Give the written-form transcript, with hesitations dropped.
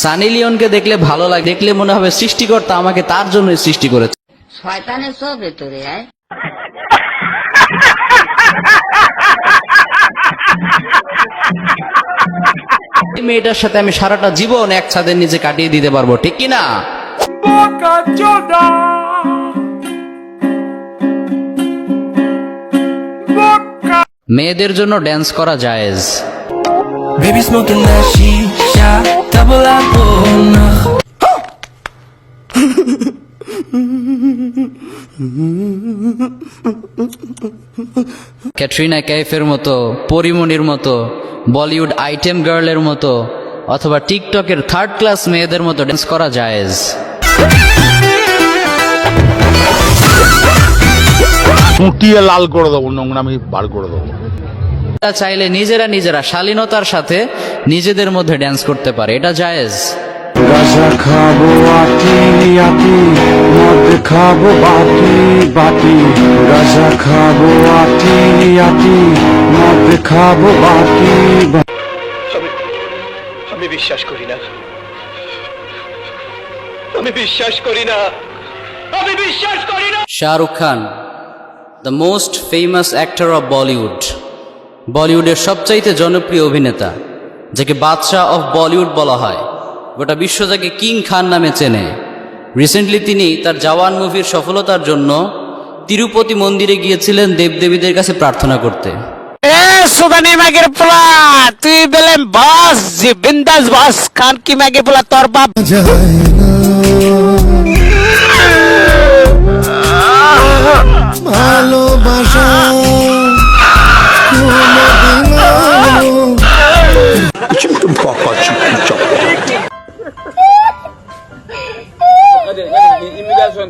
সানি লিওনকে দেখলে ভালো লাগে, দেখলে মনে হবে সৃষ্টিকর্তা আমাকে তার জন্য সৃষ্টি করেছে। শয়তানের সব ভেতরে আয়। এই মেয়েটার সাথে আমি সারাটা জীবন এক ছাদের নিচে কাটিয়ে দিতে পারবো, ঠিক কি না? মেয়েদের জন্য ড্যান্স করা জায়েজ। Baby smoking that shisha, double apple. Katrina কাইফের মতো, পরিমণির মতো, বলিউড আইটেম গার্লের মতো অথবা টিকটকের থার্ড ক্লাস মেয়েদের মতো ড্যান্স করা জায়েজ। কুটিয়ে লাল করে দেবো, নোংরামি বার করে দেবো। চাইলে নিজেরা শালীনতার সাথে নিজেদের মধ্যে ড্যান্স করতে পারে, এটা জায়েজ। গাঁজা খাবো আটি আটি, মদ খাবো বাটি বাটি। গাঁজা খাবো আটি আটি, মদ খাবো বাটি বাটি। আমি বিশ্বাস করি না, আমি বিশ্বাস করি না, আমি বিশ্বাস করি না। Shahrukh Khan, the most famous actor of Bollywood, বলিউডের সবচাইতে জনপ্রিয় অভিনেতা, যাকে বাদশাহ অফ বলিউড বলা হয়, গোটা বিশ্ব যাকে কিং খান নামে চেনে। রিসেন্টলি তিনি তার জওয়ান মুভির সফলতার জন্য তিরুপতি মন্দিরে গিয়েছিলেন দেবদেবীদের কাছে প্রার্থনা করতে। সুদানি মাগের পোলা, তুই বলেন বস জি বিন্দাস বস খান কি মাগের পোলা তোর বাপ ভালোবাসা Immigración.